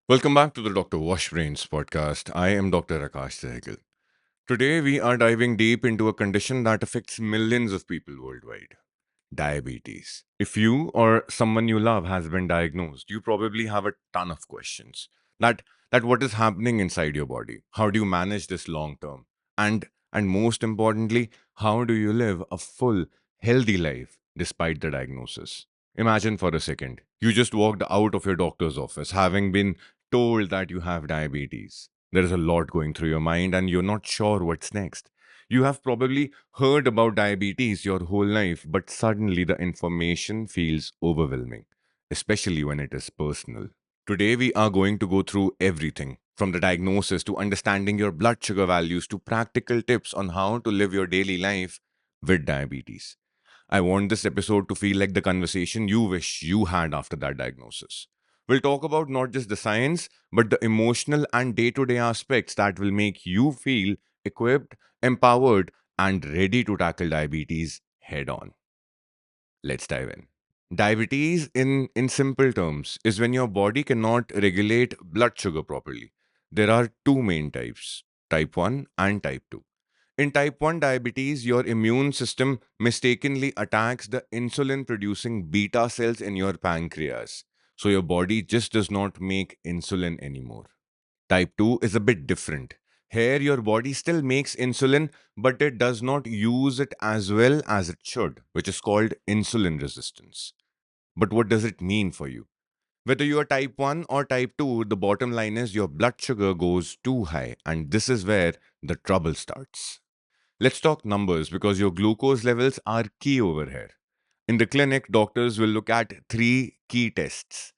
Welcome back to the Dr. Washbrains podcast. I am Dr. Akash Sehgal. Today, we are diving deep into a condition that affects millions of people worldwide: diabetes. If you or someone you love has been diagnosed, you probably have a ton of questions. That, that what is happening inside your body? How do you manage this long term? And most importantly, how do you live a full, healthy life despite the diagnosis? Imagine for a second, you just walked out of your doctor's office having been told that you have diabetes. There is a lot going through your mind, and you're not sure what's next. You have probably heard about diabetes your whole life, but suddenly the information feels overwhelming, especially when it is personal. Today, we are going to go through everything from the diagnosis to understanding your blood sugar values to practical tips on how to live your daily life with diabetes. I want this episode to feel like the conversation you wish you had after that diagnosis. We'll talk about not just the science, but the emotional and day to day aspects that will make you feel equipped, empowered, and ready to tackle diabetes head on. Let's dive in. Diabetes, in simple terms, is when your body cannot regulate blood sugar properly. There are two main types: type 1 and type 2. In type 1 diabetes, your immune system mistakenly attacks the insulin producing beta cells in your pancreas. So your body just does not make insulin anymore. Type 2 is a bit different. Here, your body still makes insulin, but it does not use it as well as it should, which is called insulin resistance. But what does it mean for you? Whether you are type 1 or type 2, the bottom line is your blood sugar goes too high, and this is where the trouble starts. Let's talk numbers because your glucose levels are key over here. In the clinic, doctors will look at three key tests.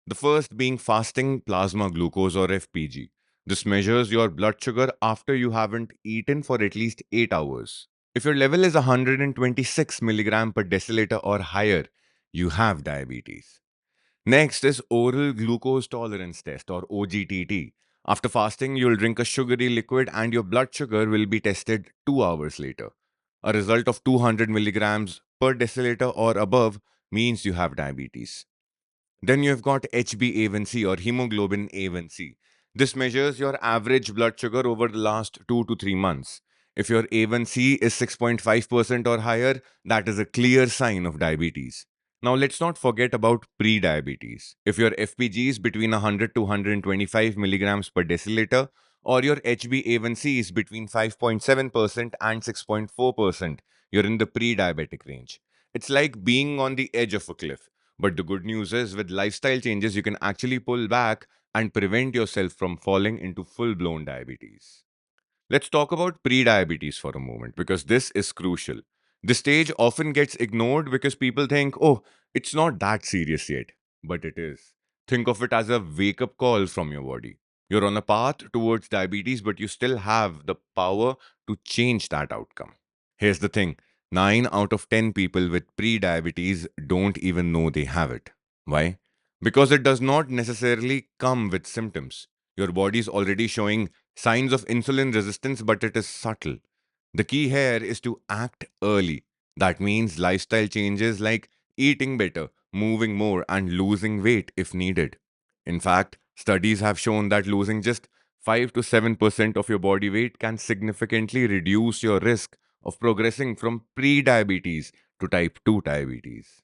The first being fasting plasma glucose or FPG. This measures your blood sugar after you haven't eaten for at least 8 hours. If your level is 126 milligram per deciliter or higher, you have diabetes. Next is oral glucose tolerance test or OGTT. After fasting, you'll drink a sugary liquid and your blood sugar will be tested 2 hours later. A result of 200 milligrams per deciliter or above means you have diabetes. Then you've got HbA1c or hemoglobin A1c. This measures your average blood sugar over the last 2 to 3 months. If your A1c is 6.5% or higher, that is a clear sign of diabetes. Now let's not forget about pre-diabetes. If your FPG is between 100 to 125 milligrams per deciliter, or your HbA1c is between 5.7% and 6.4%, you're in the pre-diabetic range. It's like being on the edge of a cliff. But the good news is, with lifestyle changes, you can actually pull back and prevent yourself from falling into full blown diabetes. Let's talk about pre-diabetes for a moment because this is crucial. This stage often gets ignored because people think, oh, it's not that serious yet. But it is. Think of it as a wake up call from your body. You're on a path towards diabetes, but you still have the power to change that outcome. Here's the thing: 9 out of 10 people with pre-diabetes don't even know they have it. Why? Because it does not necessarily come with symptoms. Your body is already showing signs of insulin resistance, but it is subtle. The key here is to act early. That means lifestyle changes like eating better, moving more, and losing weight if needed. In fact, studies have shown that losing just 5 to 7% of your body weight can significantly reduce your risk of progressing from pre diabetes to type 2 diabetes.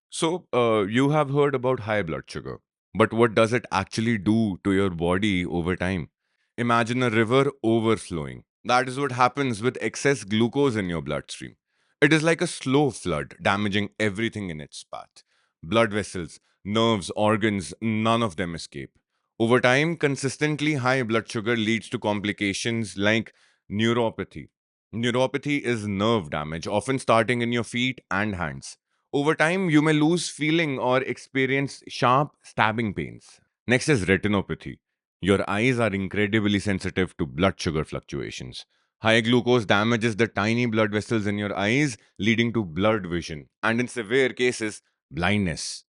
So, you have heard about high blood sugar, but what does it actually do to your body over time? Imagine a river overflowing. That is what happens with excess glucose in your bloodstream. It is like a slow flood, damaging everything in its path. Blood vessels, nerves, organs, none of them escape. Over time, consistently high blood sugar leads to complications like neuropathy. Neuropathy is nerve damage, often starting in your feet and hands. Over time, you may lose feeling or experience sharp stabbing pains. Next is retinopathy. Your eyes are incredibly sensitive to blood sugar fluctuations. High glucose damages the tiny blood vessels in your eyes, leading to blurred vision, and in severe cases, blindness.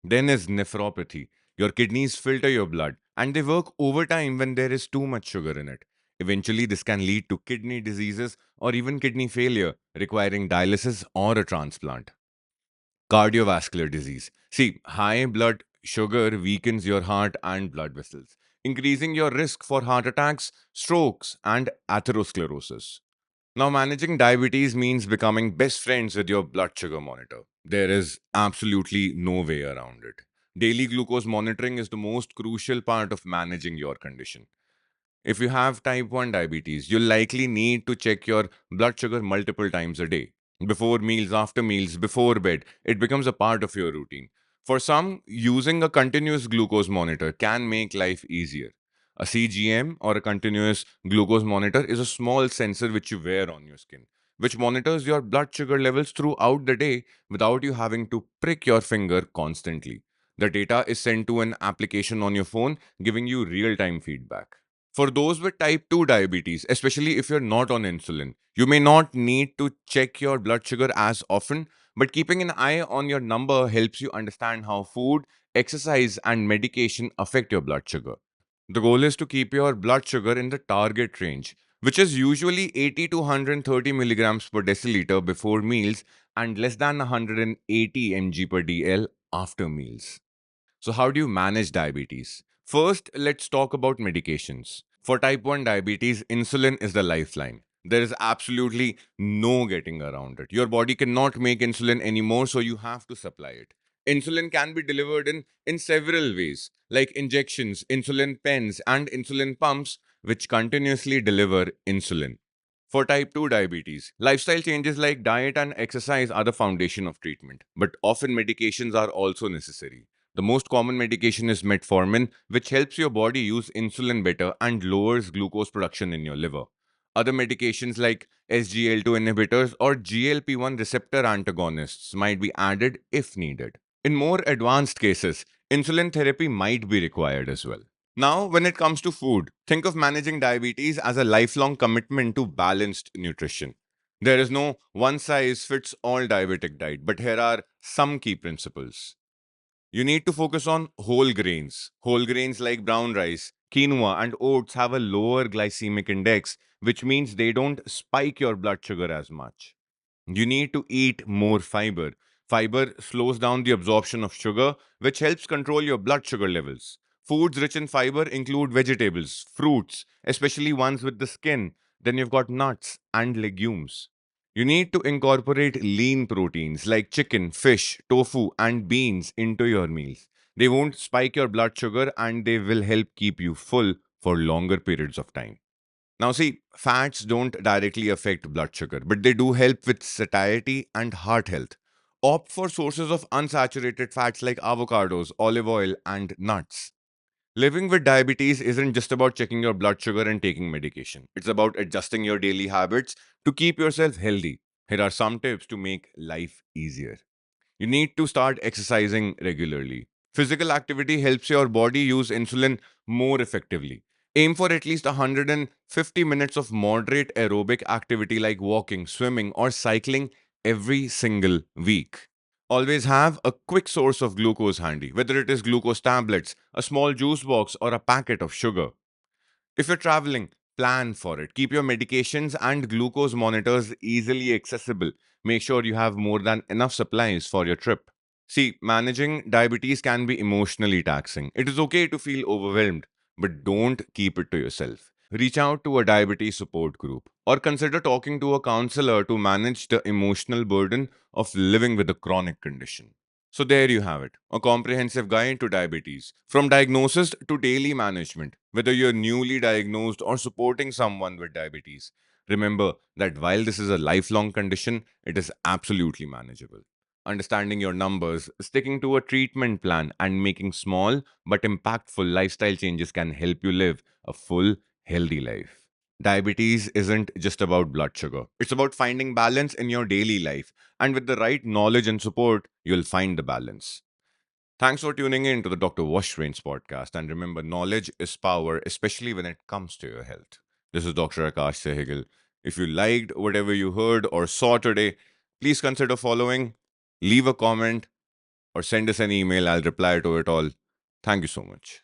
Then is nephropathy. Your kidneys filter your blood, and they work overtime when there is too much sugar in it. Eventually, this can lead to kidney diseases or even kidney failure, requiring dialysis or a transplant. Cardiovascular disease. See, high blood sugar weakens your heart and blood vessels, increasing your risk for heart attacks, strokes, and atherosclerosis. Now, managing diabetes means becoming best friends with your blood sugar monitor. There is absolutely no way around it. Daily glucose monitoring is the most crucial part of managing your condition. If you have type 1 diabetes, you'll likely need to check your blood sugar multiple times a day. Before meals, after meals, before bed, it becomes a part of your routine. For some, using a continuous glucose monitor can make life easier. A CGM or a continuous glucose monitor is a small sensor which you wear on your skin, which monitors your blood sugar levels throughout the day without you having to prick your finger constantly. The data is sent to an application on your phone, giving you real time feedback. For those with type 2 diabetes, especially if you're not on insulin, you may not need to check your blood sugar as often, but keeping an eye on your number helps you understand how food, exercise, and medication affect your blood sugar. The goal is to keep your blood sugar in the target range, which is usually 80 to 130 milligrams per deciliter before meals and less than 180 mg per dl after meals. So, how do you manage diabetes? First, let's talk about medications. For type 1 diabetes, insulin is the lifeline. There is absolutely no getting around it. Your body cannot make insulin anymore, so you have to supply it. Insulin can be delivered in several ways, like injections, insulin pens, and insulin pumps, which continuously deliver insulin. For type 2 diabetes, lifestyle changes like diet and exercise are the foundation of treatment, but often medications are also necessary. The most common medication is metformin, which helps your body use insulin better and lowers glucose production in your liver. Other medications like SGL2 inhibitors or GLP-1 receptor antagonists might be added if needed. In more advanced cases, insulin therapy might be required as well. Now, when it comes to food, think of managing diabetes as a lifelong commitment to balanced nutrition. There is no one size fits all diabetic diet, but here are some key principles. You need to focus on whole grains. Whole grains like brown rice, quinoa, and oats have a lower glycemic index, which means they don't spike your blood sugar as much. You need to eat more fiber. Fiber slows down the absorption of sugar, which helps control your blood sugar levels. Foods rich in fiber include vegetables, fruits, especially ones with the skin. Then you've got nuts and legumes. You need to incorporate lean proteins like chicken, fish, tofu, and beans into your meals. They won't spike your blood sugar and they will help keep you full for longer periods of time. Now, see, fats don't directly affect blood sugar, but they do help with satiety and heart health. Opt for sources of unsaturated fats like avocados, olive oil, and nuts. Living with diabetes isn't just about checking your blood sugar and taking medication. It's about adjusting your daily habits to keep yourself healthy. Here are some tips to make life easier. You need to start exercising regularly. Physical activity helps your body use insulin more effectively. Aim for at least 150 minutes of moderate aerobic activity like walking, swimming, or cycling every single week. Always have a quick source of glucose handy, whether it is glucose tablets, a small juice box, or a packet of sugar. If you're traveling, plan for it. Keep your medications and glucose monitors easily accessible. Make sure you have more than enough supplies for your trip. See, managing diabetes can be emotionally taxing. It is okay to feel overwhelmed, but don't keep it to yourself. Reach out to a diabetes support group or consider talking to a counselor to manage the emotional burden of living with a chronic condition. So, there you have it, a comprehensive guide to diabetes, from diagnosis to daily management, whether you're newly diagnosed or supporting someone with diabetes. Remember that while this is a lifelong condition, it is absolutely manageable. Understanding your numbers, sticking to a treatment plan, and making small but impactful lifestyle changes can help you live a full, healthy life. Diabetes isn't just about blood sugar, it's about finding balance in your daily life, and with the right knowledge and support, you'll find the balance. Thanks for tuning in to the Dr. Washbrains podcast. And remember, knowledge is power, especially when it comes to your health. This is Dr. Akash Sehgal. If you liked whatever you heard or saw today, please consider following, leave a comment, or send us an email. I'll reply to it all. Thank you so much.